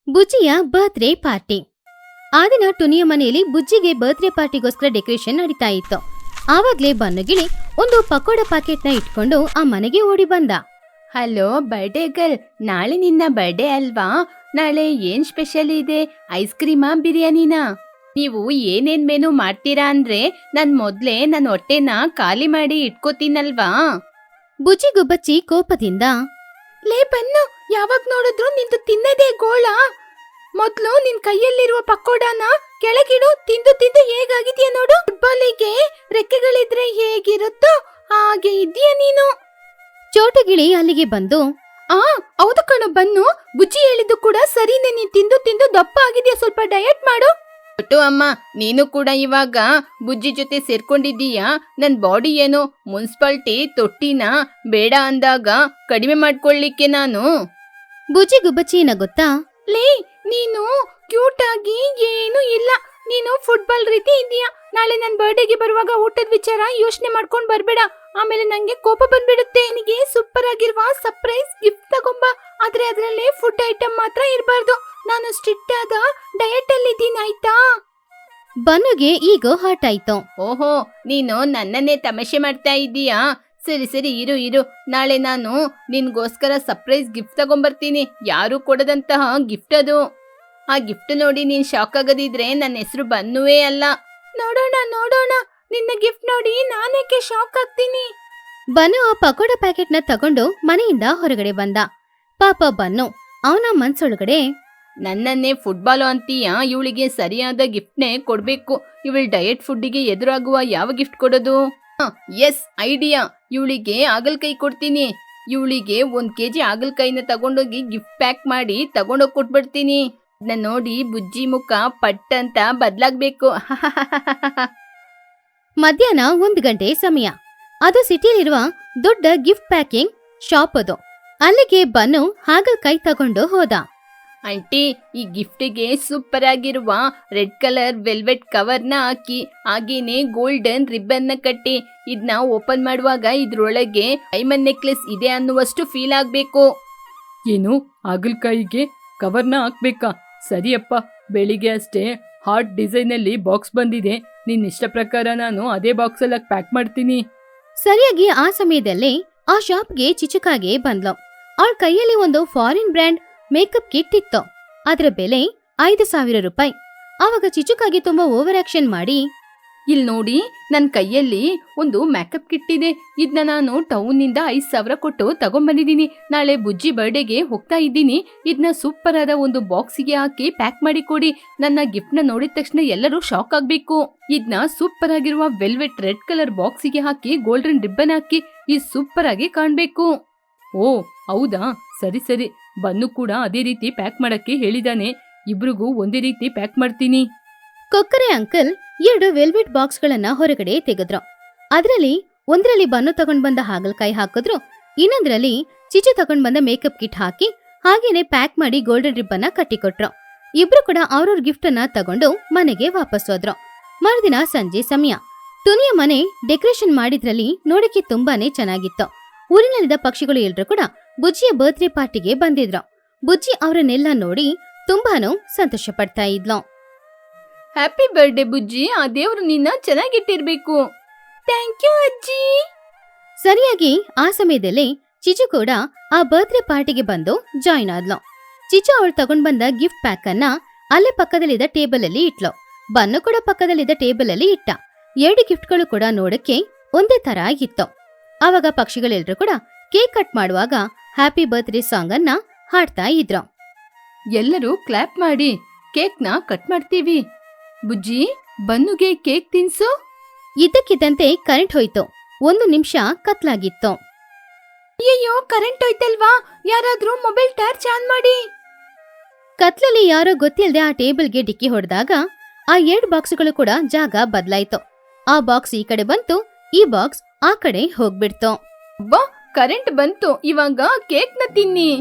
ಬುಜ್ಜಿಯ birthday party. ಆ ದಿನ ಟುನಿಯ ಮನೆಯಲ್ಲಿ ಬುಜ್ಜಿಗೆ ಬರ್ತ್ಡೇ ಪಾರ್ಟಿಗೋಸ್ಕರ ಡೆಕೋರೇಷನ್ ನಡೀತಾ ಇತ್ತು. ಆವಾಗ್ಲೇ ಬನ್ನುಗಿಳಿ ಒಂದು ಪಕೋಡ ಪ್ಯಾಕೆಟ್ನ ಇಟ್ಕೊಂಡು ಆ ಮನೆಗೆ ಓಡಿ ಬಂದ. ಹಲೋ ಬರ್ಡೇ ಗರ್ಲ್, ನಾಳೆ ನಿನ್ನ ಬರ್ಡೇ ಅಲ್ವಾ? ನಾಳೆ ಏನ್ ಸ್ಪೆಷಲ್ ಇದೆ? ಐಸ್ ಕ್ರೀಮಾ ಬಿರಿಯಾನಿನಾ? ನೀವು ಏನೇನ್ ಮೆನು ಮಾಡ್ತೀರಾ ಅಂದ್ರೆ ನಾನ್ ಮೊದ್ಲೇ ನನ್ನ ಹೊಟ್ಟೆನ ಖಾಲಿ ಮಾಡಿ ಇಟ್ಕೋತೀನಲ್ವಾ? ಬುಜ್ಜಿ ಗುಬ್ಬಚ್ಚಿ ಕೋಪದಿಂದ, ಲೇ ಬನ್ನು, ಯಾವಾಗ ನೋಡಿದ್ರು ನಿಂದು ತಿನ್ನದೇ ಗೋಳ. ಮೊದ್ಲು ನಿನ್ ಕೈಯಲ್ಲಿರುವ ಪಕೋಡಾನ ಕೆಳಗಿಡು, ತಿಂದು ತಿಂದು ಹೇಗಾಗಿದ್ಯಾ ನೋಡು. ಫುಟ್ಬಾಲಿಗೆ ರೆಕ್ಕೆಗಳಿದ್ರೆ ಹೇಗಿರುತ್ತೋ ಹಾಗೆ ಇದೆಯಾ ನೀನು. ಚೋಟುಗಿಳಿ ಅಲ್ಲಿಗೆ ಬಂದು, ಹೌದು ಕಣೋ ಬನ್ನು, ಬುಜ್ಜಿ ಹೇಳಿದ್ದು ಕೂಡ ಸರಿನೇ. ನೀನ್ ತಿಂದು ತಿಂದು ದಪ್ಪ ಆಗಿದ್ಯಾ, ಸ್ವಲ್ಪ ಡಯಟ್ ಮಾಡು. ಒಟ್ಟು ಅಮ್ಮ, ನೀನು ಕೂಡ ಇವಾಗ ಬುಜ್ಜಿ ಜೊತೆ ಸೇರ್ಕೊಂಡಿದ್ದೀಯಾ. ನನ್ ಬಾಡಿ ಏನು ಮುನ್ಸಿಪಾಲ್ಟಿ ತೊಟ್ಟಿನ ಬೇಡ ಅಂದಾಗ ಕಡಿಮೆ ಮಾಡ್ಕೊಳ್ಳಿಕ್ಕೆ ನಾನು. ಬುಜ್ಜಿ ಗುಬ್ಬಚ್ಚಿ ನಗುತ್ತಾ, ಲೇ ನೀನು ಕ್ಯೂಟ್ ಆಗಿ ಏನು ಇಲ್ಲ, ನೀನು ಫುಟ್ಬಾಲ್ ರೀತಿ ಇದೀಯಾ. ನಾಳೆ ನನ್ ಬರ್ಡೇಗೆ ಬರುವಾಗ ಊಟದ ವಿಚಾರ ಯೋಚನೆ ಮಾಡ್ಕೊಂಡ್ ಬರ್ಬೇಡ, ಆಮೇಲೆ ನಂಗೆ ಕೋಪ ಬಂದ್ಬಿಡುತ್ತೆ. ನನಗೆ ಸೂಪರ್ ಆಗಿರುವ ಸರ್ಪ್ರೈಸ್ ಗಿಫ್ಟ್ ತಗೊಂಬ, ಆದ್ರೆ ಅದ್ರಲ್ಲಿ ಫುಡ್ ಐಟಮ್ ಮಾತ್ರ ಇರಬಾರ್ದು. ನಾನು ಸ್ಟ್ರಿಕ್ಟ್ ಆದ ಡಯಟ್ ಅಲ್ಲಿ ಇದ್ದೀನಿ, ಆಯ್ತಾ? ಬನ್ನುಗೆ ಈಗ ಹಾಟ್ ಆಯ್ತು. ಓಹೋ, ನೀನು ನನ್ನನ್ನೇ ತಮಾಷೆ ಮಾಡ್ತಾ ಇದ್ದೀಯಾ? ಸರಿ ಸರಿ, ಇರು ಇರು, ನಾಳೆ ನಾನು ನಿನ್ಗೋಸ್ಕರ ಸರ್ಪ್ರೈಸ್ ಗಿಫ್ಟ್ ತಗೊಂಬರ್ತೀನಿ. ಯಾರು ಕೊಡದಂತಹ ಗಿಫ್ಟ್ ಅದು. ಆ ಗಿಫ್ಟ್ ನೋಡಿ ನೀನ್ ಶಾಕ್ ಆಗದಿದ್ರೆ ನನ್ನ ಹೆಸರು ಬನ್ನುವೇ ಅಲ್ಲ. ನೋಡೋಣ ನೋಡೋಣ, ನಿನ್ನ ಗಿಫ್ಟ್ ನೋಡಿ ನಾನೇಕೆ ಶಾಕ್ ಆಗ್ತೀನಿ. ಬನ್ನು ಆ ಪಕೋಡ ಪ್ಯಾಕೆಟ್ನ ತಗೊಂಡು ಮನೆಯಿಂದ ಹೊರಗಡೆ ಬಂದ. ಪಾಪ ಬನ್ನು ಅವನ ಮನ್ಸೊಳಗಡೆ, ನನ್ನನ್ನೇ ಫುಟ್ಬಾಲು ಅಂತೀಯ, ಇವಳಿಗೆ ಸರಿಯಾದ ಗಿಫ್ಟ್ನೇ ಕೊಡ್ಬೇಕು. ಇವಳ ಡಯಟ್ ಫುಡ್ಡಿಗೆ ಎದುರಾಗುವ ಯಾವ ಗಿಫ್ಟ್ ಕೊಡೋದು? Yes, idea. ಇವಳಿಗೆ ಆಗಲ್ಕಾಯಿ ಕೊಡ್ತೀನಿ. ಇವಳಿಗೆ 1 kg ಆಗಲ್ಕಾಯಿನ ತಗೊಂಡೋಗಿ ಗಿಫ್ಟ್ ಪ್ಯಾಕ್ ಮಾಡಿ ತಗೊಂಡೋಗಿ ಕೊಟ್ಬಿಡ್ತೀನಿ. ಇದನ್ನ ನೋಡಿ ಬುಜ್ಜಿ ಮುಖ ಪಟ್ ಅಂತ ಬದ್ಲಾಗ್ಬೇಕು. ಮಧ್ಯಾಹ್ನ 1 ಗಂಟೆ ಸಮಯ. ಅದು ಸಿಟಿಲಿರುವ ದೊಡ್ಡ ಗಿಫ್ಟ್ ಪ್ಯಾಕಿಂಗ್ ಶಾಪ್ ಅದು. ಅಲ್ಲಿಗೆ ಬನ್ನು ಹಾಗಲ್ಕಾಯಿ ತಗೊಂಡು ಹೋದ. ಆಂಟಿ, ಈ ಗಿಫ್ಟಿಗೆ ಸೂಪರ್ ಆಗಿರುವ ರೆಡ್ ಕಲರ್ ವೆಲ್ವೆಟ್ ಕವರ್ನ ಹಾಕಿ, ಹಾಗೇನೆ ಗೋಲ್ಡನ್ ರಿಬ್ಬನ್ನ ಕಟ್ಟಿ, ಇದನ್ನ ಓಪನ್ ಮಾಡುವಾಗ ಇದ್ರೊಳಗೆ ಡೈಮಂಡ್ ನೆಕ್ಲೆಸ್ ಇದೆ ಅನ್ನುವಷ್ಟು ಫೀಲ್ ಆಗ್ಬೇಕು. ಏನು, ಹಾಗಲ್ಕಾಯಿಗೆ ಕವರ್ನ ಹಾಕ್ಬೇಕಾ? ಸರಿಯಪ್ಪ, ಬೆಳಿಗ್ಗೆ ಅಷ್ಟೇ ಹಾರ್ಟ್ ಡಿಸೈನಲ್ಲಿ ಬಾಕ್ಸ್ ಬಂದಿದೆ. ನಿನ್ನ ಇಷ್ಟ ಪ್ರಕಾರ ನಾನು ಅದೇ ಬಾಕ್ಸಲ್ಲಿ ಪ್ಯಾಕ್ ಮಾಡ್ತೀನಿ. ಸರಿಯಾಗಿ ಆ ಸಮಯದಲ್ಲೇ ಆ ಶಾಪ್ಗೆ ಚಿಚುಕಾಗೆ ಬಂದ್ಲು. ಅವಳ ಕೈಯಲ್ಲಿ ಒಂದು ಫಾರಿನ್ ಬ್ರ್ಯಾಂಡ್ ಮೇಕಪ್ ಕಿಟ್ ಇತ್ತು. ಅದರ ಬೆಲೆ 5,000 ರೂಪಾಯಿ. ಆವಾಗ ಚಿಚುಕಾಗೆ ತುಂಬಾ ಓವರ್ ಆಕ್ಷನ್ ಮಾಡಿ, ಇಲ್ಲಿ ನೋಡಿ, ನನ್ನ ಕೈಯಲ್ಲಿ ಒಂದು ಮೇಕಪ್ ಕಿಟ್ ಇದೆ. ಇದನ್ನ ನಾನು ಟೌನ್ನಿಂದ 5,000 ಕೊಟ್ಟು ತಗೊಂಡ್ಬಂದಿದ್ದೀನಿ. ನಾಳೆ ಬುಜ್ಜಿ ಬರ್ಡೇಗೆ ಹೋಗ್ತಾ ಇದ್ದೀನಿ. ಇದನ್ನ ಸೂಪರ್ ಆದ ಒಂದು ಬಾಕ್ಸಿಗೆ ಹಾಕಿ ಪ್ಯಾಕ್ ಮಾಡಿ ಕೊಡಿ. ನನ್ನ ಗಿಫ್ಟ್ನ ನೋಡಿದ ತಕ್ಷಣ ಎಲ್ಲರೂ ಶಾಕ್ ಆಗ್ಬೇಕು. ಇದನ್ನ ಸೂಪರ್ ಆಗಿರುವ ವೆಲ್ವೆಟ್ ರೆಡ್ ಕಲರ್ ಬಾಕ್ಸಿಗೆ ಹಾಕಿ ಗೋಲ್ಡನ್ ರಿಬ್ಬನ್ ಹಾಕಿ ಇದು ಸೂಪರ್ ಆಗಿ ಕಾಣ್ಬೇಕು. ಓ ಹೌದಾ, ಸರಿ ಸರಿ. ಬನ್ನು ಕೂಡ ಅದೇ ರೀತಿ ಪ್ಯಾಕ್ ಮಾಡಕ್ಕೆ ಹೇಳಿದಾನೆ. ಇಬ್ರಿಗೂ ಒಂದೇ ರೀತಿ ಪ್ಯಾಕ್ ಮಾಡ್ತೀನಿ. ಕೊಕ್ಕರೆ ಅಂಕಲ್ 2 ವೆಲ್ವೆಟ್ ಬಾಕ್ಸ್ಗಳನ್ನ ಹೊರಗಡೆ ತೆಗೆದ್ರು. ಅದರಲ್ಲಿ ಒಂದರಲ್ಲಿ ಬನ್ನು ತಗೊಂಡ್ ಬಂದ ಹಾಗಲ್ಕಾಯಿ ಹಾಕಿದ್ರು, ಇನ್ನೊಂದ್ರಲ್ಲಿ ಚಿಚು ತಗೊಂಡ್ ಬಂದ ಮೇಕಪ್ ಕಿಟ್ ಹಾಕಿ ಹಾಗೇನೆ ಪ್ಯಾಕ್ ಮಾಡಿ ಗೋಲ್ಡನ್ ರಿಬ್ಬನ್ನ ಕಟ್ಟಿಕೊಟ್ರು. ಇಬ್ರು ಕೂಡ ಅವ್ರವ್ರ ಗಿಫ್ಟ್ ಅನ್ನ ತಗೊಂಡು ಮನೆಗೆ ವಾಪಸ್ ಹೋದ್ರು. ಮರುದಿನ ಸಂಜೆ ಸಮಯ. ಟುನಿಯ ಮನೆ ಡೆಕೋರೇಷನ್ ಮಾಡಿದ್ರಲ್ಲಿ ನೋಡಕ್ಕೆ ತುಂಬಾನೇ ಚೆನ್ನಾಗಿತ್ತು. ಊರಿನಲ್ಲಿದ್ದ ಪಕ್ಷಿಗಳು ಎಲ್ರು ಕೂಡ ಬುಜ್ಜಿಯ ಬರ್ತ್ಡೇ ಪಾರ್ಟಿಗೆ ಬಂದಿದ್ರು. ಬುಜ್ಜಿ ಅವರನ್ನೆಲ್ಲ ನೋಡಿ ತುಂಬಾನು ಸಂತೋಷ ಪಡ್ತಾ ಇದ್ಲು. ಹ್ಯಾಪಿ ಬರ್ಡೇ ಬುಜ್ಜಿ, ಆ ದೇವ್ರು ನಿನ್ನ ಚೆನ್ನಾಗಿಟ್ಟಿರ್ಬೇಕು. ಥ್ಯಾಂಕ್ ಯು ಅಜ್ಜಿ. ಸರಿಯಾಗಿ ಆ ಸಮಯದಲ್ಲಿ ಚಿಚು ಕೂಡ ಆ ಬರ್ತ್ಡೇ ಪಾರ್ಟಿಗೆ ಬಂದು ಜಾಯಿನ್ ಆದ್ಲು. ಚಿಚು ಅವಳು ತಗೊಂಡ್ ಬಂದ ಗಿಫ್ಟ್ ಪ್ಯಾಕ್ ಅನ್ನ ಅಲ್ಲೇ ಪಕ್ಕದಲ್ಲಿದ್ದ ಟೇಬಲ್ ಅಲ್ಲಿ ಇಟ್ಲು. ಬನ್ನು ಕೂಡ ಪಕ್ಕದಲ್ಲಿದ್ದ ಟೇಬಲ್ ಅಲ್ಲಿ ಇಟ್ಟ. 2 ಗಿಫ್ಟ್ಗಳು ಕೂಡ ನೋಡಕ್ಕೆ ಒಂದೇ ತರ ಆಗಿತ್ತು. ಆವಾಗ ಪಕ್ಷಿಗಳೆಲ್ರು ಕೂಡ ಕೇಕ್ ಕಟ್ ಮಾಡುವಾಗ ಹ್ಯಾಪಿ ಬರ್ತ್ಡೇ ಸಾಂಗ್ ಅನ್ನ ಹಾಡ್ತಾ ಇದ್ರು. ಎಲ್ಲರೂ ಕ್ಲಾಪ್ ಮಾಡಿ ಕೇಕ್ನ ಕಟ್ ಮಾಡ್ತೀವಿ. ಬುಜ್ಜಿ, ಬನ್ನುಗೆ ಕೇಕ್ ತಿನ್ಸು. ಇದ್ದಕ್ಕಿದ್ದಂತೆ ಕರೆಂಟ್ ಹೋಯ್ತು. 1 ನಿಮಿಷ ಕತ್ಲಾಗಿತ್ತು. ಅಯ್ಯೋ, ಕರೆಂಟ್ ಹೋಯ್ತಲ್ವಾ? ಯಾರಾದ್ರೂ ಮೊಬೈಲ್ ಟಾರ್ಚ್ ಆನ್ ಮಾಡಿ. ಕತ್ಲಲ್ಲಿ ಯಾರೋ ಗೊತ್ತಿಲ್ಲದೆ ಆ ಟೇಬಲ್ಗೆ ಡಿಕ್ಕಿ ಹೊಡೆದಾಗ ಆ 2 ಬಾಕ್ಸ್ಗಳು ಕೂಡ ಜಾಗ ಬದಲಾಯ್ತು. ಆ ಬಾಕ್ಸ್ ಈ ಕಡೆ ಬಂತು, ಈ ಬಾಕ್ಸ್ ಆ ಕಡೆ ಹೋಗ್ಬಿಡ್ತು. ಅಬ್ಬಾ, ಕರೆಂಟ್ ಬಂತು, ಇವಾಗ ಕೇಕ್ನ ತಿನ್ನಿ.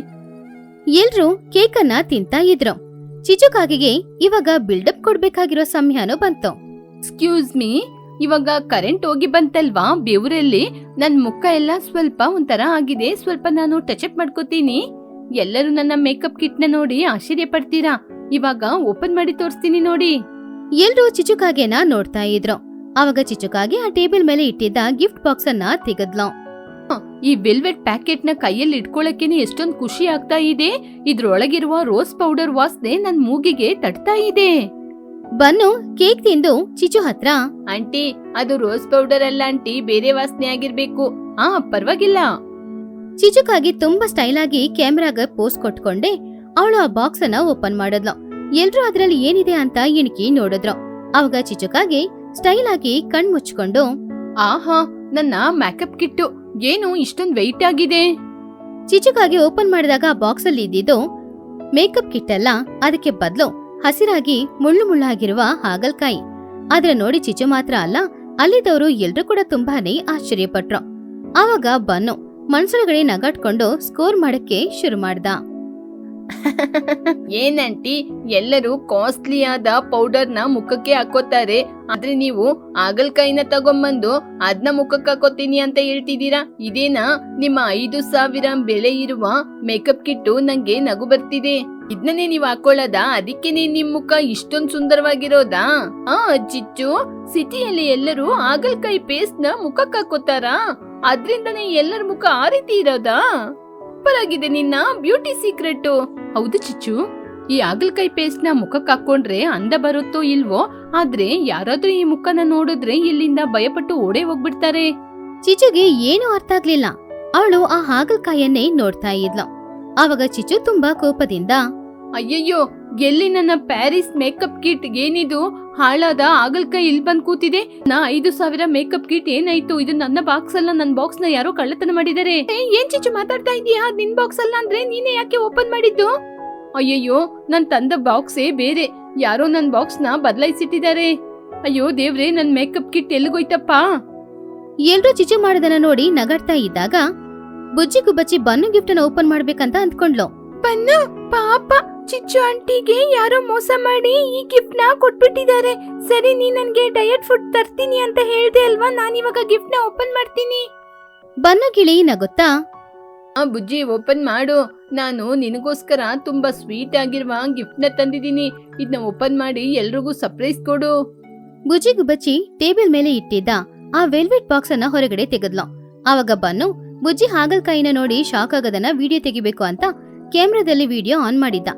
ಎಲ್ರೂ ಕೇಕನ್ನ ತಿಂತಾ ಇದ್ರು. ಚಿಚುಕಾಗಿಗೆ ಇವಾಗ ಬಿಲ್ಡಪ್ ಕೊಡ್ಬೇಕಾಗಿರೋ ಸಮಯನೂ ಬಂತು. ಎಕ್ಸ್ಕ್ಯೂಸ್ ಮೀ, ಇವಾಗ ಕರೆಂಟ್ ಹೋಗಿ ಬಂತಲ್ವಾ, ಬೆವರಲ್ಲಿ ನನ್ ಮುಖ ಎಲ್ಲ ಸ್ವಲ್ಪ ಒಂಥರ ಆಗಿದೆ. ಸ್ವಲ್ಪ ನಾನು ಟಚ್ ಅಪ್ ಮಾಡ್ಕೋತೀನಿ. ಎಲ್ಲರೂ ನನ್ನ ಮೇಕಪ್ ಕಿಟ್ ನ ನೋಡಿ ಆಶ್ಚರ್ಯ ಪಡ್ತೀರಾ. ಇವಾಗ ಓಪನ್ ಮಾಡಿ ತೋರಿಸ್ತೀನಿ ನೋಡಿ. ಎಲ್ರೂ ಚಿಚುಕಾಗೆನ ನೋಡ್ತಾ ಇದ್ರು. ಅವಾಗ ಚಿಚುಕಾಗೆ ಆ ಟೇಬಲ್ ಮೇಲೆ ಇಟ್ಟಿದ್ದ ಗಿಫ್ಟ್ ಬಾಕ್ಸ್ ಅನ್ನ ತೆಗೆದ್ಲು. ಈ ವೆಲ್ವೆಟ್ ಪ್ಯಾಕೆಟ್ ನ ಕೈಯಲ್ಲಿ ಇಟ್ಕೊಳ್ಳಕ್ಕೇನೆ ಎಷ್ಟೊಂದು ಖುಷಿ ಆಗ್ತಾ ಇದೆ. ಇದ್ರೊಳಗಿರುವ ರೋಸ್ ಪೌಡರ್ ವಾಸನೆ ನನ್ ಮೂಗಿಗೆ ತಟ್ತಾ ಇದೆ. ಬನ್ನು ಕೇಕ್ ತಿಂದು ಚಿಚು ಹತ್ರ, ಆಂಟಿ, ಅದು ರೋಸ್ ಪೌಡರ್ ಅಲ್ಲ ಆಂಟಿ, ಬೇರೆ ವಾಸನೆ ಆಗಿರ್ಬೇಕು. ಪರವಾಗಿಲ್ಲ. ಚಿಚುಕಾಗಿ ತುಂಬಾ ಸ್ಟೈಲ್ ಆಗಿ ಕ್ಯಾಮ್ರಾಗ ಪೋಸ್ ಕೊಟ್ಕೊಂಡೆ ಅವಳು ಆ ಬಾಕ್ಸ್ ಅನ್ನ ಓಪನ್ ಮಾಡಿದ್ಲು. ಎಲ್ರೂ ಅದ್ರಲ್ಲಿ ಏನಿದೆ ಅಂತ ಇಣಕಿ ನೋಡಿದ್ರು. ಅವಾಗ ಚಿಚುಕಾಗಿ ಸ್ಟೈಲ್ ಆಗಿ ಕಣ್ ಮುಚ್ಕೊಂಡು, ಆಹಾ, ನನ್ನ ಮೇಕಪ್ ಕಿಟ್ಟು ಏನು ಇಷ್ಟೊಂದು ವೆಯ್ಟ್ ಆಗಿದೆ. ಚಿಚುಕಾಗಿ ಓಪನ್ ಮಾಡಿದಾಗ ಆ ಬಾಕ್ಸ್ ಅಲ್ಲಿ ಇದ್ದಿದ್ದು ಮೇಕಪ್ ಕಿಟ್ ಅಲ್ಲ, ಅದಕ್ಕೆ ಬದಲು ಹಸಿರಾಗಿ ಮುಳ್ಳು ಮುಳ್ಳಾಗಿರುವ ಹಾಗಲ್ಕಾಯಿ. ಆದ್ರೆ ನೋಡಿ ಚಿಚು ಮಾತ್ರ ಅಲ್ಲ, ಅಲ್ಲಿದ್ದವರು ಎಲ್ರೂ ಕೂಡ ತುಂಬಾನೇ ಆಶ್ಚರ್ಯಪಟ್ರು. ಆವಾಗ ಬನ್ನು ಮನ್ಸೊಳಗಡೆ ನಗಾಡ್ಕೊಂಡು ಸ್ಕೋರ್ ಮಾಡಕ್ಕೆ ಶುರು ಮಾಡ್ದ. ಏನಂಟಿ, ಎಲ್ಲರೂ ಕಾಸ್ಟ್ಲಿ ಆದ ಪೌಡರ್ ನ ಮುಖಕ್ಕೆ ಹಾಕೋತಾರೆ, ಆದ್ರೆ ನೀವು ಹಾಗಲ್ಕಾಯಿನ ತಗೊಂಬಂದು ಅದ್ನ ಮುಖಕ್ಕೆ ಹಾಕೋತೀನಿ ಅಂತ ಹೇಳ್ತಿದ್ದೀರಾ. ಇದೇನಾ ನಿಮ್ಮ 5,000 ಬೆಲೆ ಇರುವ ಮೇಕಪ್ ಕಿಟ್ಟು? ನಂಗೆ ನಗು ಬರ್ತಿದೆ. ಇದನ್ನೇ ನೀವ್ ಹಾಕೊಳ್ಳೋದ? ಅದಕ್ಕೇನೆ ನಿಮ್ ಮುಖ ಇಷ್ಟೊಂದ್ ಸುಂದರವಾಗಿರೋದಾ? ಚಿಚ್ಚು, ಸಿಟಿಯಲ್ಲಿ ಎಲ್ಲರೂ ಹಾಗಲ್ಕಾಯಿ ಪೇಸ್ಟ್ ನ ಮುಖಕ್ಕೆ ಹಾಕೋತಾರಾ? ಅದ್ರಿಂದನೇ ಎಲ್ಲರ ಮುಖ ಆ ರೀತಿ ಇರೋದಾ? ಪರಾಗಿದೆ ನಿನ್ನ ಬ್ಯೂಟಿ ಸೀಕ್ರೆಟ್. ಹೌದು ಚಿಚ್ಚು, ಈ ಹಾಗಲ್ಕಾಯಿ ಪೇಸ್ಟ್ ನ ಮುಖಕ್ಕೆ ಹಾಕೊಂಡ್ರೆ ಅಂದ ಬರುತ್ತೋ ಇಲ್ವೋ, ಆದ್ರೆ ಯಾರಾದ್ರೂ ಈ ಮುಖನ ನೋಡಿದ್ರೆ ಇಲ್ಲಿಂದ ಭಯಪಟ್ಟು ಓಡೇ ಹೋಗ್ಬಿಡ್ತಾರೆ. ಚಿಚುಗೆ ಏನೂ ಅರ್ಥ ಆಗ್ಲಿಲ್ಲ. ಅವಳು ಆ ಹಾಗಲ್ಕಾಯನ್ನೇ ನೋಡ್ತಾ ಇದ್ಲು. ಆವಾಗ ಚಿಚು ತುಂಬಾ ಕೋಪದಿಂದ, ಅಯ್ಯಯ್ಯೋ, ಎಲ್ಲಿ ನನ್ನ ಪ್ಯಾರಿಸ್ ಮೇಕಪ್ ಕಿಟ್? ಏನಿದು ಹಾಳಾದ ಹಾಗಲ್ಕಾಯಿ ಇಲ್ಲಿ ಬಂದ್ ಕೂತಿದೆ. 5,000 ಮೇಕಪ್ ಕಿಟ್ ಏನಾಯ್ತು? ಇದು ನನ್ನ ಬಾಕ್ಸ್ ಅಲ್ಲ, ನನ್ನ ಬಾಕ್ಸ್ ನ ಯಾರೋ ಕಳ್ಳತನ ಮಾಡಿದ್ದಾರೆ. ಏನ್ ಚಿಚ್ಚು ಮಾತಾಡ್ತಾ ಇದೀಯಾ? ನಿನ್ ಬಾಕ್ಸ್ ಅಲ್ಲ ಅಂದ್ರೆ ನೀನೇ ಯಾಕೆ ಓಪನ್ ಮಾಡಿದ್ದು? ಅಯ್ಯಯ್ಯೋ, ನನ್ ತಂದ ಬಾಕ್ಸೇ ಬೇರೆ, ಯಾರೋ ನನ್ ಬಾಕ್ಸ್ ನ ಬದಲಾಯಿಸಿಟ್ಟಿದ್ದಾರೆ. ಅಯ್ಯೋ ದೇವ್ರೆ, ನನ್ ಮೇಕಪ್ ಕಿಟ್ ಎಲ್ಲಿಗೋಯ್ತಪ್ಪ? ಎಲ್ರೂ ಚಿಚು ಮಾಡೋದನ್ನ ನೋಡಿ ನಗಾಡ್ತಾ ಇದ್ದಾಗ ಬುಜ್ಜಿ ಗುಬ್ಬಚ್ಚಿ ಬನ್ನು ಗಿಫ್ಟ್ ಅನ್ನ ಓಪನ್ ಮಾಡ್ಬೇಕಂತ ಅಂದ್ಕೊಂಡ್ಲು. ಬನ್ನು, ಪಾಪ ಚಿಚ್ಚು ಆಂಟಿಗೆ ಯಾರೋ ಮೋಸ ಮಾಡಿ ಈ ಗಿಫ್ಟ್ ನ ಕೊಟ್ಬಿಟ್ಟಿದ್ದಾರೆ. ಸರಿ, ನೀ ನನ್ಗೆ ಡಯಟ್ ಫುಡ್ ತರ್ತೀನಿ ಅಂತ ಹೇಳ್ದೆ ಅಲ್ವಾ, ನಾನಿವಾಗ ಗಿಫ್ಟ್ ನ ಓಪನ್ ಮಾಡ್ತೀನಿ. ಬನ್ನು ಗಿಳಿ ನಗುತ್ತಾ, ಬುಜ್ಜಿ ಓಪನ್ ಮಾಡು, ನಾನು ನಿನಗೋಸ್ಕರ ತುಂಬಾ ಸ್ವೀಟ್ ಆಗಿರುವ ಗಿಫ್ಟ್ ನ ತಂದಿದ್ದೀನಿ. ಇದನ್ನ ಓಪನ್ ಮಾಡಿ ಎಲ್ರಿಗೂ ಸರ್ಪ್ರೈಸ್ ಕೊಡು. ಬುಜ್ಜಿ ಗುಬ್ಬಚ್ಚಿ ಟೇಬಲ್ ಮೇಲೆ ಇಟ್ಟಿದ್ದ ಆ ವೆಲ್ವೆಟ್ ಬಾಕ್ಸ್ ಅನ್ನ ಹೊರಗಡೆ ತೆಗೆದ್ಲು. ಆವಾಗ ಬನ್ನು ಬುಜ್ಜಿ ಹಾಗಲ್ಕಾಯಿನ ನೋಡಿ ಶಾಕ್ ಆಗೋದನ್ನ ವಿಡಿಯೋ ತೆಗಿಬೇಕು ಅಂತ ಕ್ಯಾಮ್ರಾದಲ್ಲಿ ವಿಡಿಯೋ ಆನ್ ಮಾಡಿದ್ದ.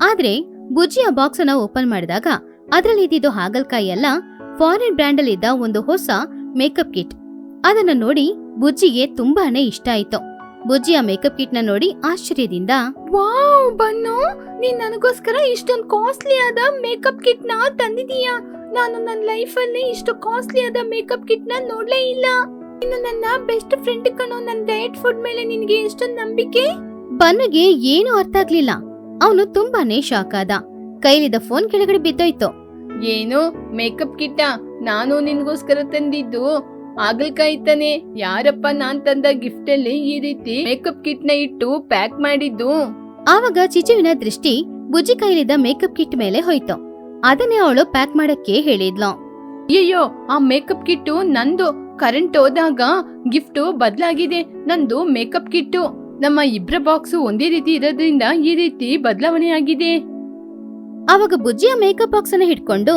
ಆದ್ರೆ ಬುಜ್ಜಿ ಆ ಬಾಕ್ಸ್ ಅನ್ನ ಓಪನ್ ಮಾಡಿದಾಗ ಅದ್ರಲ್ಲಿ ಇದ್ದಿದ್ದು ಹಾಗಲ್ಕಾಯಿ ಅಲ್ಲ, ಫಾರಿನ್ ಬ್ರ್ಯಾಂಡ್ ಅಲ್ಲಿ ಇದ್ದ ಒಂದು ಹೊಸ ಮೇಕಪ್ ಕಿಟ್. ಅದನ್ನ ನೋಡಿ ಬುಜ್ಜಿಗೆ ತುಂಬಾನೇ ಇಷ್ಟ ಆಯ್ತು. ಬುಜ್ಜಿ ಆ ಮೇಕಪ್ ಕಿಟ್ ನ ನೋಡಿ ಆಶ್ಚರ್ಯದಿಂದ, ವಾವ್ ಬನ್ನು, ನೀನ್ ನನಗೋಸ್ಕರ ಇಷ್ಟೊಂದು ಕಾಸ್ಟ್ಲಿ ಆದ ಮೇಕಪ್ ಕಿಟ್ ನ ತಂದಿದೀಯಾ? ನಾನು ನನ್ನ ಲೈಫ್ ಅಲ್ಲಿ ಇಷ್ಟು ಕಾಸ್ಟ್ಲಿ ಆದ ಮೇಕಪ್ ಕಿಟ್ ನ ನೋಡ್ಲೇ ಇಲ್ಲ. ಇನ್ನು ನನ್ನ ಬೆಸ್ಟ್ ಫ್ರೆಂಡ್ ಕಣೋ, ನನ್ನ ಡಯಟ್ ಫುಡ್ ಮೇಲೆ ನಿನ್ಗೆ ಎಷ್ಟೊಂದು ನಂಬಿಕೆ? ಬನ್ನುಗೆ ಏನು ಅರ್ಥ ಆಗ್ಲಿಲ್ಲ. ಅವನು ತುಂಬಾನೇ ಶಾಕ್ ಆದ. ಕೈಲಿದ್ದ ಫೋನ್ ಕೆಳಗಡೆ ಬಿದ್ದೋಯ್ತು. ಏನು ಮೇಕಪ್ ಕಿಟ್ಟ? ನಾನು ನಿನ್ಗೋಸ್ಕರ ತಂದಿದ್ದು ಹಾಗಲ್ಕಾಯಿ ತಾನೆ? ಯಾರಪ್ಪ ನಾನ್ ತಂದ ಗಿಫ್ಟ್ ಅಲ್ಲಿ ಈ ರೀತಿ ಮೇಕಪ್ ಕಿಟ್ ನ ಇಟ್ಟು ಪ್ಯಾಕ್ ಮಾಡಿದ್ದು? ಆವಾಗ ಚಿಚುವಿನ ದೃಷ್ಟಿ ಬುಜ್ಜಿ ಕೈಲಿದ್ದ ಮೇಕಪ್ ಕಿಟ್ ಮೇಲೆ ಹೋಯ್ತು. ಅದನ್ನೇ ಅವಳು ಪ್ಯಾಕ್ ಮಾಡಕ್ಕೆ ಹೇಳಿದ್ಲು. ಅಯ್ಯೋ, ಆ ಮೇಕಪ್ ಕಿಟ್ಟು ನಂದು. ಕರೆಂಟ್ ಹೋದಾಗ ಗಿಫ್ಟ್ ಬದಲಾಗಿದೆ. ನಂದು ಮೇಕಪ್ ಕಿಟ್ಟು. ನಮ್ಮ ಇಬ್ರ ಬಾಕ್ಸ್ ಒಂದೇ ರೀತಿ ಇರೋದ್ರಿಂದ ಈ ರೀತಿ ಬದಲಾವಣೆ ಆಗಿದೆ. ಆವಾಗ ಬುಜ್ಜಿಯ ಮೇಕಪ್ ಬಾಕ್ಸ್ ಅನ್ನ ಹಿಡ್ಕೊಂಡು,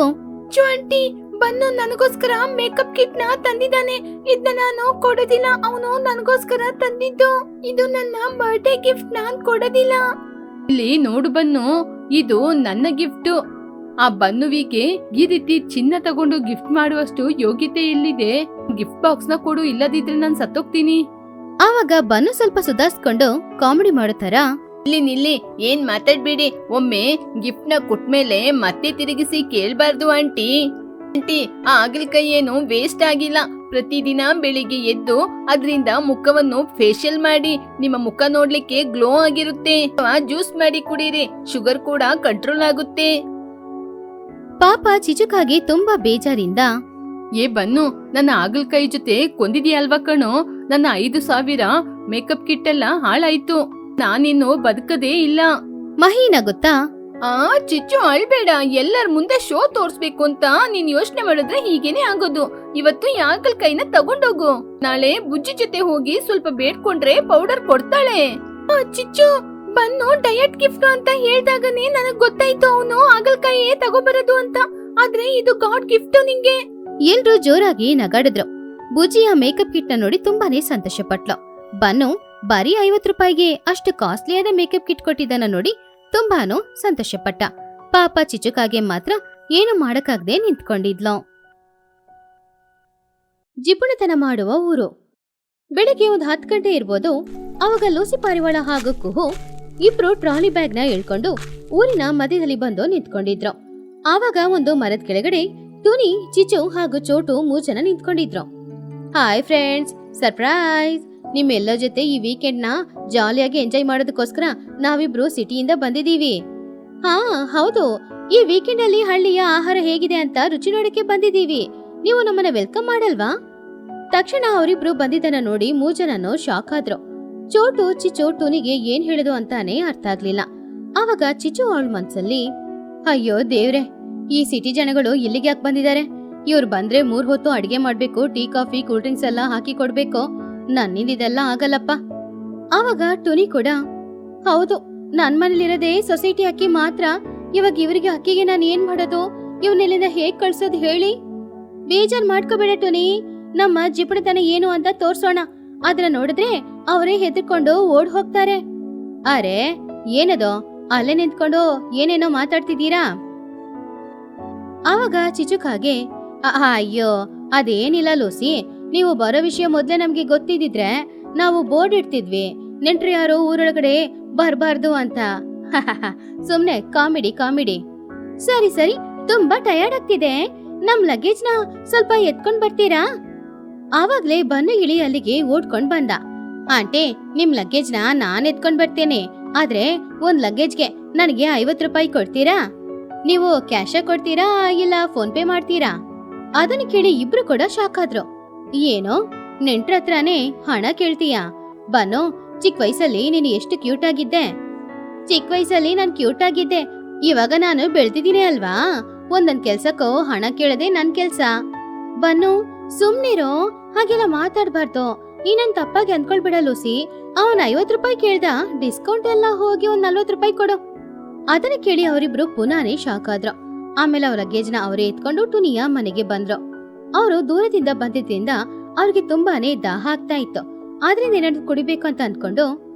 ಆಂಟಿ, ಬನ್ನು ನನಗೋಸ್ಕರ ಮೇಕಪ್ ಕಿಟ್ ನ ತಂದಿದ್ದಾನೆ. ಇದನ್ನ ನಾನು ಕೊಡೋದಿಲ್ಲ, ಅವನು ನನಗೋಸ್ಕರ ತಂದಿದ್ದು. ಇದು ನನ್ನ ಬರ್ಡೇ ಗಿಫ್ಟ್, ನಾನ್ ಕೊಡೋದಿಲ್ಲ. ಇಲ್ಲಿ ನೋಡು ಬನ್ನು, ಇದು ನನ್ನ ಗಿಫ್ಟ್. ಆ ಬನ್ನುವಿಗೆ ಈ ರೀತಿ ಚಿನ್ನ ತಗೊಂಡು ಗಿಫ್ಟ್ ಮಾಡುವಷ್ಟು ಯೋಗ್ಯತೆ ಎಲ್ಲಿದೆ? ಗಿಫ್ಟ್ ಬಾಕ್ಸ್ ನ ಕೊಡು, ಇಲ್ಲದಿದ್ರೆ ನಾನ್ ಸತ್ತೋಗ್ತೀನಿ. ಆವಾಗ ಬನ್ನು ಸ್ವಲ್ಪ ಸುಧಾರಿಸ್ಕೊಂಡು ಕಾಮಿಡಿ ಮಾಡುತ್ತಾರ, ನಿಲ್ಲಿ, ಏನ್ ಮಾತಾಡ್ಬೇಡಿ. ಒಮ್ಮೆ ಗಿಫ್ಟ್ ನ ಕೊಟ್ಮೇಲೆ ಮತ್ತೆ ತಿರುಗಿಸಿ ಕೇಳ್ಬಾರ್ದು ಆಂಟಿ. ಆಂಟಿ, ಆ ಹಾಗಲ್ಕಾಯಿ ಏನು ವೇಸ್ಟ್ ಆಗಿಲ್ಲ. ಪ್ರತಿದಿನ ಬೆಳಿಗ್ಗೆ ಎದ್ದು ಅದ್ರಿಂದ ಮುಖವನ್ನು ಫೇಶಿಯಲ್ ಮಾಡಿ ನಿಮ್ಮ ಮುಖ ನೋಡ್ಲಿಕ್ಕೆ ಗ್ಲೋ ಆಗಿರುತ್ತೆ. ಜ್ಯೂಸ್ ಮಾಡಿ ಕುಡೀರಿ, ಶುಗರ್ ಕೂಡ ಕಂಟ್ರೋಲ್ ಆಗುತ್ತೆ. ಪಾಪ ಚಿಚುಕಾಗಿ ತುಂಬಾ ಬೇಜಾರಿಂದ, ಏ ಬನ್ನು, ನನ್ನ ಹಾಗಲ್ಕಾಯಿ ಜೊತೆ ಕೊಂದಿದ್ಯಲ್ವಾ ಕಣೋ? ನನ್ನ 5,000 ಮೇಕಪ್ ಕಿಟ್ ಎಲ್ಲ ಹಾಳಾಯ್ತು. ನಾನಿನ್ನು ಬದುಕದೇ ಇಲ್ಲ. ಮಹಿ ನಗುತ್ತಾ, ಚಿಚ್ಚು ಅಳ್ಬೇಡ. ಎಲ್ಲರ ಮುಂದೆ ಶೋ ತೋರ್ಸ್ಬೇಕು ಅಂತ ನೀನ್ ಯೋಚನೆ ಮಾಡಿದ್ರೆ ಹೀಗೇನೆ ಆಗೋದು. ಇವತ್ತು ಈ ಹಾಗಲ್ಕಾಯಿನ ತಗೊಂಡೋಗು. ನಾಳೆ ಬುಜ್ಜಿ ಜೊತೆ ಹೋಗಿ ಸ್ವಲ್ಪ ಬೇಡ್ಕೊಂಡ್ರೆ ಪೌಡರ್ ಕೊಡ್ತಾಳೆ. ಚಿಚ್ಚು, ಬನ್ನು ಡಯಟ್ ಗಿಫ್ಟ್ ಅಂತ ಹೇಳ್ದಾಗನೇ ನನಗ್ ಗೊತ್ತಾಯ್ತು ಅವನು ಹಾಗಲ್ಕಾಯಿ ತಗೋಬರೋದು ಅಂತ. ಆದ್ರೆ ಇದು ಗಾಡ್ ಗಿಫ್ಟ್ ನಿಂಗೆ. ಎಲ್ರೂ ಜೋರಾಗಿ ನಗಾಡಿದ್ರು. ಬುಜ್ಜಿಯ ಮೇಕಪ್ ಕಿಟ್ ನ ನೋಡಿ ತುಂಬಾನೇ ಸಂತೋಷ ಪಟ್ಲು. ಬನ್ನು ಬರೀ 50 ರೂಪಾಯಿಗೆ ಅಷ್ಟು ಕಾಸ್ಟ್ಲಿಯಾದ ಮೇಕಪ್ ಕಿಟ್ ಕೊಟ್ಟಿದ್ದನ್ನ ನೋಡಿ ತುಂಬಾನು ಸಂತೋಷ ಪಟ್ಟ. ಪಾಪ ಚಿಚುಕಾಗೆ ಮಾತ್ರ ಏನು ಮಾಡಕ್ಕಾಗ್ದೆ ನಿಂತ್ಕೊಂಡಿದ್ಲು. ಜಿಪುಣತನ ಮಾಡುವ ಊರು. ಬೆಳಿಗ್ಗೆ ಒಂದು 10 ಗಂಟೆ ಇರ್ಬೋದು. ಅವಾಗ ಲೂಸಿ ಪಾರಿವಾಳ ಹಾಗೂ ಕುಹು ಇಬ್ರು ಟ್ರಾಲಿ ಬ್ಯಾಗ್ ನ ಇಳ್ಕೊಂಡು ಊರಿನ ಮಧ್ಯದಲ್ಲಿ ಬಂದು ನಿಂತ್ಕೊಂಡಿದ್ರು. ಆವಾಗ ಒಂದು ಮರದ ಕೆಳಗಡೆ ಟುನಿ, ಚಿಚು ಹಾಗೂ ಚೋಟು 3 ಜನ ನಿಂತ್ಕೊಂಡಿದ್ರು. Hi friends, surprise! ನಿಮ್ಮೆಲ್ಲ ಜೊತೆ ಈ ವೀಕೆಂಡ್ ನ ಜಾಲಿಯಾಗಿ ಎಂಜಾಯ್ ಮಾಡೋದಕ್ಕೋಸ್ಕರ ನಾವಿಬ್ರು ಸಿಟಿಯಿಂದ ಬಂದಿದೀವಿ. ಹಾ ಹೌದು, ಈ ವೀಕೆಂಡ್ ಅಲ್ಲಿ ಹಳ್ಳಿಯ ಆಹಾರ ಹೇಗಿದೆ ಅಂತ ರುಚಿ ನೋಡಕ್ಕೆ ಬಂದಿದೀವಿ. ನೀವು ನಮ್ಮನ್ನ ವೆಲ್ಕಮ್ ಮಾಡಲ್ವಾ? ತಕ್ಷಣ ಅವರಿಬ್ರು ಬಂದಿದ್ದನ್ನ ನೋಡಿ 3 ಜನನು ಶಾಕ್ ಆದ್ರು. ಚೋಟು, ಚಿಚು ಟುನಿಗೆ ಏನ್ ಹೇಳುದು ಅಂತಾನೆ ಅರ್ಥ ಆಗ್ಲಿಲ್ಲ. ಆವಾಗ ಚಿಚು ಅವಳ ಮನ್ಸಲ್ಲಿ, ಅಯ್ಯೋ ದೇವ್ರೆ, ಈ ಸಿಟಿ ಜನಗಳು ಇಲ್ಲಿಗೆ ಯಾಕೆ ಬಂದಿದ್ದಾರೆ? ಇವ್ರು ಬಂದ್ರೆ 3 ಹೊತ್ತು ಅಡಿಗೆ ಮಾಡ್ಬೇಕು, ಟೀ ಕಾಫಿ ಕೂಲ್ ಡ್ರಿಂಕ್ಸ್ ಎಲ್ಲ ಹಾಕಿ ಕೊಡ್ಬೇಕು. ನನ್ನಿಂದ ಇದೆಲ್ಲ ಆಗಲ್ಲಪ್ಪ. ಆವಾಗ ಟುನಿ ಕೂಡ, ಹೌದು, ನನ್ ಮನೇಲಿರೋದೇ ಸೊಸೈಟಿ ಅಕ್ಕಿ ಮಾತ್ರ. ಇವಾಗ ಇವರಿಗೆ ಅಕ್ಕಿಗೆ ನಾನು ಏನ್ ಮಾಡೋದು? ಇವನ್ನೆಲ್ಲಿಂದ ಹೇಗ್ ಕಳ್ಸೋದು ಹೇಳಿ? ಬೇಜಾರ್ ಮಾಡ್ಕೋಬೇಡ ಟುನಿ, ನಮ್ಮ ಜಿಪುಣತನ ಏನು ಅಂತ ತೋರ್ಸೋಣ. ಅದನ್ನ ನೋಡಿದ್ರೆ ಅವರೇ ಹೆದರ್ಕೊಂಡು ಓಡ್ ಹೋಗ್ತಾರೆ. ಅರೆ ಏನದು ಅಲ್ಲೇ ನಿಂತ್ಕೊಂಡು ಏನೇನೋ ಮಾತಾಡ್ತಿದ್ದೀರಾ? ಆವಾಗ ಚಿಚುಕಾಗೆ, ಅಯ್ಯೋ ಅದೇನಿಲ್ಲ ಲೂಸಿ, ನೀವು ಬರೋ ವಿಷಯ ಮೊದ್ಲೇ ನಮ್ಗೆ ಗೊತ್ತಿದ್ರೆ ನಾವು ಬೋರ್ಡ್ ಇಡ್ತಿದ್ವಿ, ನೆಂಟ್ರು ಯಾರು ಊರೊಳಗಡೆ ಬರ್ಬಾರ್ದು ಅಂತ. ಸುಮ್ನೆ ಕಾಮಿಡಿ. ಸರಿ ಸರಿ, ತುಂಬಾ ಟಯರ್ಡ್ ಆಗ್ತಿದೆ, ನಮ್ ಲಗೇಜ್ ನ ಸ್ವಲ್ಪ ಎತ್ಕೊಂಡ್ ಬರ್ತೀರಾ? ಆವಾಗ್ಲೇ ಬನ್ನು ಇಳಿ ಅಲ್ಲಿಗೆ ಓಡ್ಕೊಂಡ್ ಬಂದ. ಆಂಟಿ, ನಿಮ್ ಲಗೇಜ್ ನ ನಾನ್ ಎತ್ಕೊಂಡ್ ಬರ್ತೇನೆ, ಆದ್ರೆ ಒಂದ್ ಲಗೇಜ್ಗೆ ನನಗೆ 50 ರೂಪಾಯಿ ಕೊಡ್ತೀರಾ? ನೀವು ಕ್ಯಾಶ ಕೊಡ್ತೀರಾ ಇಲ್ಲ ಫೋನ್ ಪೇ ಮಾಡ್ತೀರಾ? ಅದನ್ನ ಕೇಳಿ ಇಬ್ರು ಕೂಡ ಶಾಕ್ ಆದ್ರು. ಏನೋ ನೆಂಟ್ರ ಹತ್ರನೇ ಹಣ ಕೇಳ್ತೀಯಾ? ಬನ್ನು, ಚಿಕ್ಕ ವಯಸ್ಸಲ್ಲಿ ನೀನು ಎಷ್ಟು ಕ್ಯೂಟ್ ಆಗಿದ್ದೆ. ಚಿಕ್ಕ ವಯಸ್ಸಲ್ಲಿ ನಾನ್ ಕ್ಯೂಟ್ ಆಗಿದ್ದೆ, ಇವಾಗ ನಾನು ಬೆಳ್ತಿದ್ದೀನಿ ಅಲ್ವಾ? ಒಂದೊಂದ್ ಕೆಲ್ಸಕ್ಕೂ ಹಣ ಕೇಳದೆ ನನ್ ಕೆಲ್ಸ. ಬನ್ನು ಸುಮ್ನಿರೋ, ಹಾಗೆಲ್ಲ ಮಾತಾಡ್ಬಾರ್ದು. ನೀನನ್ ತಪ್ಪಾಗಿ ಅನ್ಕೊಳ್ಬೇಡ ಲೂಸಿ. ಅವನ್ 50 ರೂಪಾಯಿ ಕೇಳ್ದ, ಡಿಸ್ಕೌಂಟ್ ಎಲ್ಲ ಹೋಗಿ ಒಂದ್ 40 ರೂಪಾಯಿ ಕೊಡು. ಅದನ್ನ ಕೇಳಿ ಅವರಿಬ್ರು ಪುನಾನೇ ಶಾಕ್ ಆದ್ರು. ಆಮೇಲೆ ಅವ್ರ ಲಗೇಜ್ನ ಅವರೇ ಎತ್ಕೊಂಡು ಟುನಿಯ ಮನೆಗೆ ಬಂದ್ರು. ಅವರು ದೂರದಿಂದ ಬಂದಿದ್ರಿಂದ ಅವ್ರಿಗೆ ತುಂಬಾನೇ ದಾಹ ಆಗ್ತಾ ಇತ್ತು. ಆದ್ರಿಂದ ಏನಾದ್ರು ಕುಡಿಬೇಕು ಅಂತ ಅನ್ಕೊಂಡು,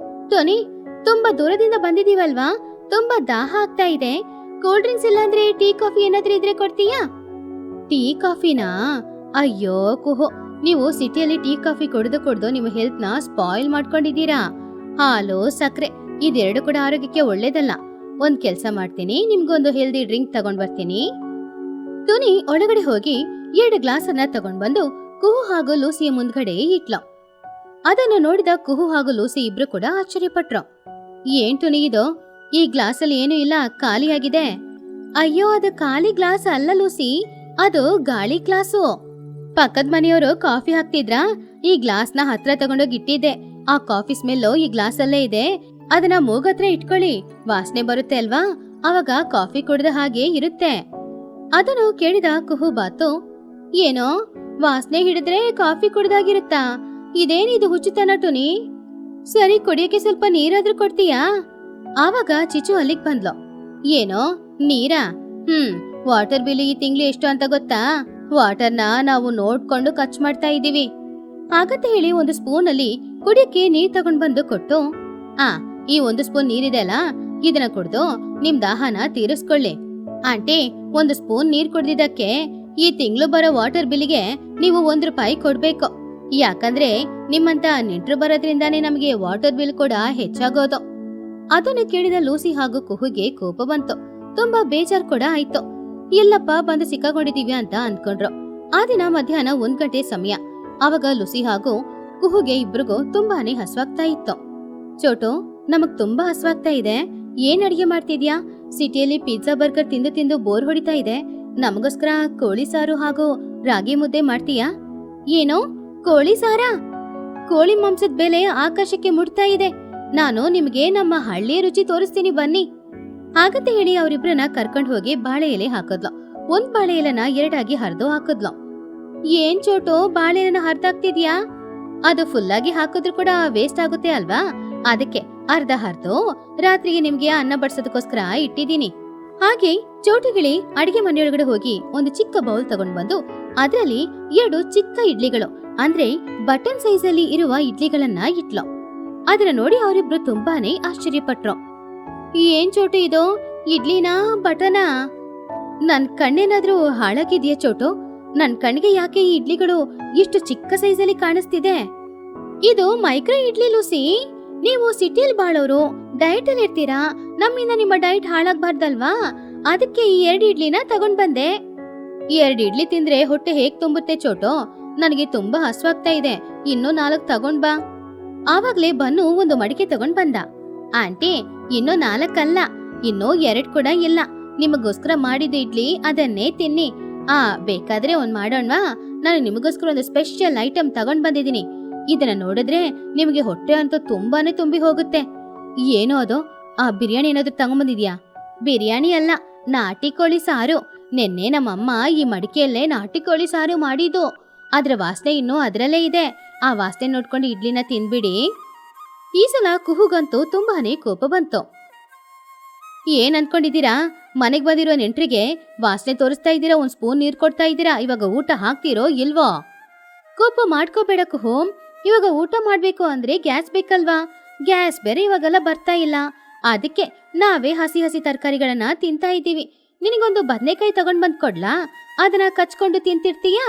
ಟೋನಿ, ತುಂಬಾ ದೂರದಿಂದ ಬಂದಿದೀವಲ್ವಾ, ತುಂಬಾ ದಾಹ ಆಗ್ತಾ ಇದೆ, ಕೂಲ್ ಡ್ರಿಂಕ್ಸ್ ಇಲ್ಲಾಂದ್ರೆ ಟೀ ಕಾಫಿ ಏನಾದ್ರೂ ಇದ್ರೆ ಕೊಡ್ತೀಯಾ? ಟೀ ಕಾಫಿನಾ? ಅಯ್ಯೋ ಕುಹು, ನೀವು ಸಿಟಿಯಲ್ಲಿ ಟೀ ಕಾಫಿ ಕುಡ್ದು ನಿಮ್ಮ ಹೆಲ್ತ್ ನ ಸ್ಪಾಯಿಲ್ ಮಾಡ್ಕೊಂಡಿದ್ದೀರಾ. ಹಾಲು, ಸಕ್ಕರೆ ಇದೆರಡು ಕೂಡ ಆರೋಗ್ಯಕ್ಕೆ ಒಳ್ಳೇದಲ್ಲ. ಒಂದ್ ಕೆಲ್ಸ ಮಾಡ್ತೀನಿ, ನಿಮ್ಗೊಂದು ಹೆಲ್ದಿ ಡ್ರಿಂಕ್ ತಗೊಂಡ್ ಬರ್ತೀನಿ. ಟುನಿ ಒಳಗಡೆ ಹೋಗಿ 2 ಗ್ಲಾಸ್ ಅನ್ನ ತಗೊಂಡ್ ಬಂದು ಕುಹು ಹಾಗೂ ಲೂಸಿಯ ಮುಂದ್ಗಡೆ ಇಟ್ಲು. ಅದನ್ನು ನೋಡಿದ ಕುಹು ಹಾಗೂ ಲೂಸಿ ಇಬ್ರು ಕೂಡ ಆಶ್ಚರ್ಯಪಟ್ರು. ಏನ್ ಟುನಿ ಇದು? ಈ ಗ್ಲಾಸ್ ಅಲ್ಲಿ ಏನು ಇಲ್ಲ, ಖಾಲಿಯಾಗಿದೆ. ಅಯ್ಯೋ, ಅದು ಖಾಲಿ ಗ್ಲಾಸ್ ಅಲ್ಲ ಲೂಸಿ, ಅದು ಗಾಳಿ ಗ್ಲಾಸು. ಪಕ್ಕದ ಮನೆಯವರು ಕಾಫಿ ಹಾಕ್ತಿದ್ರಾ, ಈ ಗ್ಲಾಸ್ ನ ಹತ್ರ ತಗೊಂಡೋಗಿ ಇಟ್ಟಿದ್ದೆ. ಆ ಕಾಫಿ ಸ್ಮೆಲ್ಲು ಈ ಗ್ಲಾಸ್ ಅಲ್ಲೇ ಇದೆ, ಅದನ್ನ ಮೂಗತ್ರ ಇಟ್ಕೊಳ್ಳಿ, ವಾಸನೆ ಬರುತ್ತೆ ಅಲ್ವಾ, ಅವಾಗ ಕಾಫಿ ಕುಡಿದ ಹಾಗೆ ಇರುತ್ತೆ. ಅದನ್ನು ಕೇಳಿದ ಕುಹು ಬಾತು, ಏನೋ ವಾಸನೆ ಹಿಡಿದ್ರೆ ಕಾಫಿ ಕುಡ್ದಾಗಿರುತ್ತಾ? ಇದೇನಿದು ಹುಚ್ಚುತನ ಟುನಿ? ಸರಿ, ಕುಡಿಯಕ್ಕೆ ಸ್ವಲ್ಪ ನೀರಾದ್ರೂ ಕೊಡ್ತೀಯಾ? ಆವಾಗ ಚಿಚು ಅಲ್ಲಿಗ್ ಬಂದ್ಲು. ಏನೋ ನೀರಾ? ವಾಟರ್ ಬಿಲ್ ಈ ತಿಂಗಳು ಎಷ್ಟು ಅಂತ ಗೊತ್ತಾ? ವಾಟರ್ನ ನಾವು ನೋಡ್ಕೊಂಡು ಖರ್ಚು ಮಾಡ್ತಾ ಇದೀವಿ. ಹಾಗಂತ ಹೇಳಿ ಒಂದು ಸ್ಪೂನ್ ಅಲ್ಲಿ ಕುಡಿಯಕ್ಕೆ ನೀರ್ ತಗೊಂಡ್ ಬಂದು ಕೊಟ್ಟು, ಈ 1 ಸ್ಪೂನ್ ನೀರಿದೆ ಅಲ್ಲ, ಇದನ್ನ ಕುಡ್ದು ನಿಮ್ ದಾಹನ ತೀರಿಸ್ಕೊಳ್ಳಿ. ಆಂಟಿ, 1 ಸ್ಪೂನ್ ನೀರ್ ಕುಡ್ದಿದ್ದಕ್ಕೆ ಈ ತಿಂಗಳು ಬರೋ ವಾಟರ್ ಬಿಲ್ಗೆ ನೀವು 1 ರೂಪಾಯಿ ಕೊಡ್ಬೇಕು. ಯಾಕಂದ್ರೆ ನಿಮ್ಮಂತ ನೆಂಟ್ರು ಬರೋದ್ರಿಂದಾನೇ ನಮಗೆ ವಾಟರ್ ಬಿಲ್ ಕೂಡ ಹೆಚ್ಚಾಗೋದು. ಅದನ್ನು ಕೇಳಿದ ಲೂಸಿ ಹಾಗೂ ಕುಹುಗೆ ಕೋಪ ಬಂತು. ತುಂಬಾ ಬೇಜಾರ್ ಕೂಡ ಆಯ್ತು. ಎಲ್ಲಪ್ಪ ಬಂದು ಸಿಕ್ಕಾಕೊಂಡಿದೀವಿ ಅಂತ ಅನ್ಕೊಂಡ್ರು. ಆ ದಿನ ಮಧ್ಯಾಹ್ನ 1 ಗಂಟೆ ಸಮಯ. ಆವಾಗ ಲೂಸಿ ಹಾಗೂ ಕುಹುಗೆ ಇಬ್ರಿಗೂ ತುಂಬಾನೇ ಹಸ್ವಾಗ್ತಾ ಇತ್ತು. ಚೋಟು, ನಮಗ್ ತುಂಬಾ ಹಸ್ವಾಗ್ತಾ ಇದೆ, ಏನ್ ಅಡಿಗೆ ಮಾಡ್ತಿದ್ಯಾ? ಸಿಟಿಯಲ್ಲಿ ಪಿಜ್ಜಾ ಬರ್ಗರ್ ತಿಂದು ತಿಂದು ಬೋರ್ ಹೊಡಿತಾ ಇದೆ, ನಮಗೋಸ್ಕರ ಕೋಳಿ ಸಾರು ಹಾಗೂ ರಾಗಿ ಮುದ್ದೆ ಮಾಡ್ತೀಯಾ? ಏನೋ ಕೋಳಿ ಸಾರಾ? ಕೋಳಿ ಮಾಂಸದ ಬೆಲೆ ಆಕಾಶಕ್ಕೆ ಮುಟ್ತಾ ಇದೆ. ನಾನು ನಿಮ್ಗೆ ನಮ್ಮ ಹಳ್ಳಿಯ ರುಚಿ ತೋರಿಸ್ತೀನಿ ಬನ್ನಿ. ಹಾಗಂತ ಹೇಳಿ ಅವರಿಬ್ರನ್ನ ಕರ್ಕೊಂಡ್ ಹೋಗಿ ಬಾಳೆ ಎಲೆ ಹಾಕದ್ಲು. 1 ಬಾಳೆ ಎಲೆನ 2 ಆಗಿ ಹರಿದು ಹಾಕದ್ಲು. ಏನ್ ಚೋಟು, ಬಾಳೆ ಎಲೆನ ಹರಿದಾಕ್ತಿದ್ಯಾ? ಅದು ಫುಲ್ ಆಗಿ ಹಾಕಿದ್ರು ಕೂಡ ವೇಸ್ಟ್ ಆಗುತ್ತೆ ಅಲ್ವಾ, ಅದಕ್ಕೆ ಅರ್ಧ ಹರ್ದು ರಾತ್ರಿಗೆ ನಿಮ್ಗೆ ಅನ್ನ ಬಡ್ಸೋದಕ್ಕೋಸ್ಕರ ಇಟ್ಟಿದ್ದೀನಿ. ಹಾಗೆ ಚೋಟುಗಿಳಿ ಅಡಿಗೆ ಮನೆಯೊಳಗಡೆ ಹೋಗಿ ಒಂದು ಚಿಕ್ಕ ಬೌಲ್ ತಗೊಂಡ್ ಬಂದು ಅದ್ರಲ್ಲಿ 2 ಚಿಕ್ಕ ಇಡ್ಲಿಗಳು ಅಂದ್ರೆ ಬಟನ್ ಸೈಜ್ ಅಲ್ಲಿ ಇರುವ ಇಡ್ಲಿಗಳನ್ನ ಇಟ್ಲು. ಅದನ್ನ ನೋಡಿ ಅವರಿಬ್ರು ತುಂಬಾನೇ ಆಶ್ಚರ್ಯಪಟ್ರು. ಏನ್ ಚೋಟು ಇದು, ಇಡ್ಲಿನಾ ಬಟನಾ? ನನ್ ಕಣ್ಣೇನಾದ್ರೂ ಹಾಳಾಗಿದ್ಯಾ ಚೋಟು? ನನ್ ಕಣ್ಣಿಗೆ ಯಾಕೆ ಈ ಇಡ್ಲಿಗಳು ಇಷ್ಟು ಚಿಕ್ಕ ಸೈಜ್ ಅಲ್ಲಿ ಕಾಣಿಸ್ತಿದೆ? ಇದು ಮೈಕ್ರೋ ಇಡ್ಲಿ ಲೂಸಿ. ನೀವು ಸಿಟಿಯಲ್ಲಿ ಬಾಳೋರು, ಡಯಟ್ ಅಲ್ಲಿ ಇರ್ತೀರಾ, ನಮ್ಮಿಂದ ನಿಮ್ಮ ಡಯಟ್ ಹಾಳಾಗ್ಬಾರ್ದಲ್ವಾ? ಅದಕ್ಕೆ ಈ 2 ಇಡ್ಲಿನ ತಗೊಂಡ್ ಬಂದೆ. 2 ಇಡ್ಲಿ ತಿಂದ್ರೆ ಹೊಟ್ಟೆ ಹೇಗ್ ತುಂಬುತ್ತೆ ಚೋಟು? ನನಗೆ ತುಂಬಾ ಹಸ್ವಾಗ್ತಾ ಇದೆ, ಇನ್ನೂ 4 ತಗೊಂಡ್ ಬಾ. ಆವಾಗ್ಲೇ ಬನ್ನು ಒಂದು ಮಡಿಕೆ ತಗೊಂಡ್ ಬಂದ. ಆಂಟಿ, ಇನ್ನೂ 4 ಅಲ್ಲ, ಇನ್ನೂ 2 ಕೂಡ ಇಲ್ಲ. ನಿಮಗೋಸ್ಕರ ಮಾಡಿದ ಇಡ್ಲಿ ಅದನ್ನೇ ತಿನ್ನಿ. ಬೇಕಾದ್ರೆ ಒಂದ್ ಮಾಡೋಣವಾ? ನಾನು ನಿಮಗೋಸ್ಕರ ಒಂದು ಸ್ಪೆಷಲ್ ಐಟಮ್ ತಗೊಂಡ್ ಬಂದಿದ್ದೀನಿ. ಇದನ್ನ ನೋಡಿದ್ರೆ ನಿಮಗೆ ಹೊಟ್ಟೆ ಅಂತೂ ತುಂಬಾನೇ ತುಂಬಿ ಹೋಗುತ್ತೆ. ಏನೋ ಅದು, ಬಿರಿಯಾನಿ ಏನಾದ್ರು ತಗೊಂಡ್ಬಂದಿದ್ಯಾ? ಬಿರಿಯಾನಿ ಅಲ್ಲ, ನಾಟಿ ಕೋಳಿ ಸಾರು. ನಿನ್ನೆ ನಮ್ಮಮ್ಮ ಈ ಮಡಿಕೆಯಲ್ಲೇ ನಾಟಿ ಕೋಳಿ ಸಾರು ಮಾಡಿದ್ದು. ಅದ್ರ ವಾಸನೆ ಇನ್ನೂ ಅದರಲ್ಲೇ ಇದೆ. ಆ ವಾಸನೆ ನೋಡ್ಕೊಂಡು ಇಡ್ಲಿನ ತಿನ್ಬಿಡಿ. ಈ ಸಲ ಕುಹುಗಂತೂ ತುಂಬಾನೇ ಕೋಪ ಬಂತು. ಏನ್ ಅನ್ಕೊಂಡಿದ್ದೀರಾ? ಮನೆಗ್ ಬಂದಿರೋ ನೆಂಟ್ರಿಗೆ ವಾಸನೆ ತೋರಿಸ್ತಾ ಇದ್ದೀರಾ, ಒಂದ್ ಸ್ಪೂನ್ ನೀರ್ ಕೊಡ್ತಾ ಇದ್ದೀರಾ, ಇವಾಗ ಊಟ ಹಾಕ್ತಿರೋ ಇಲ್ವೋ? ಕೋಪ ಮಾಡ್ಕೋಬೇಡ ಕುಹು, ಇವಾಗ ಊಟ ಮಾಡ್ಬೇಕು ಅಂದ್ರೆ ಗ್ಯಾಸ್ ಬೇಕಲ್ವಾ? ಗ್ಯಾಸ್ ಬೇರೆ ಇವಾಗೆಲ್ಲ ಬರ್ತಾ ಇಲ್ಲ, ಅದಕ್ಕೆ ನಾವೇ ಹಸಿ ಹಸಿ ತರಕಾರಿಗಳನ್ನ ತಿಂತಾ ಇದ್ದೀವಿ. ನಿನಗೊಂದು ಬದನೆಕಾಯಿ ತಗೊಂಡ್ ಬಂದ್ ಕೊಡ್ಲಾ? ಅದನ್ನ ಕಚ್ಕೊಂಡು ತಿಂತಿರ್ತೀಯಾ?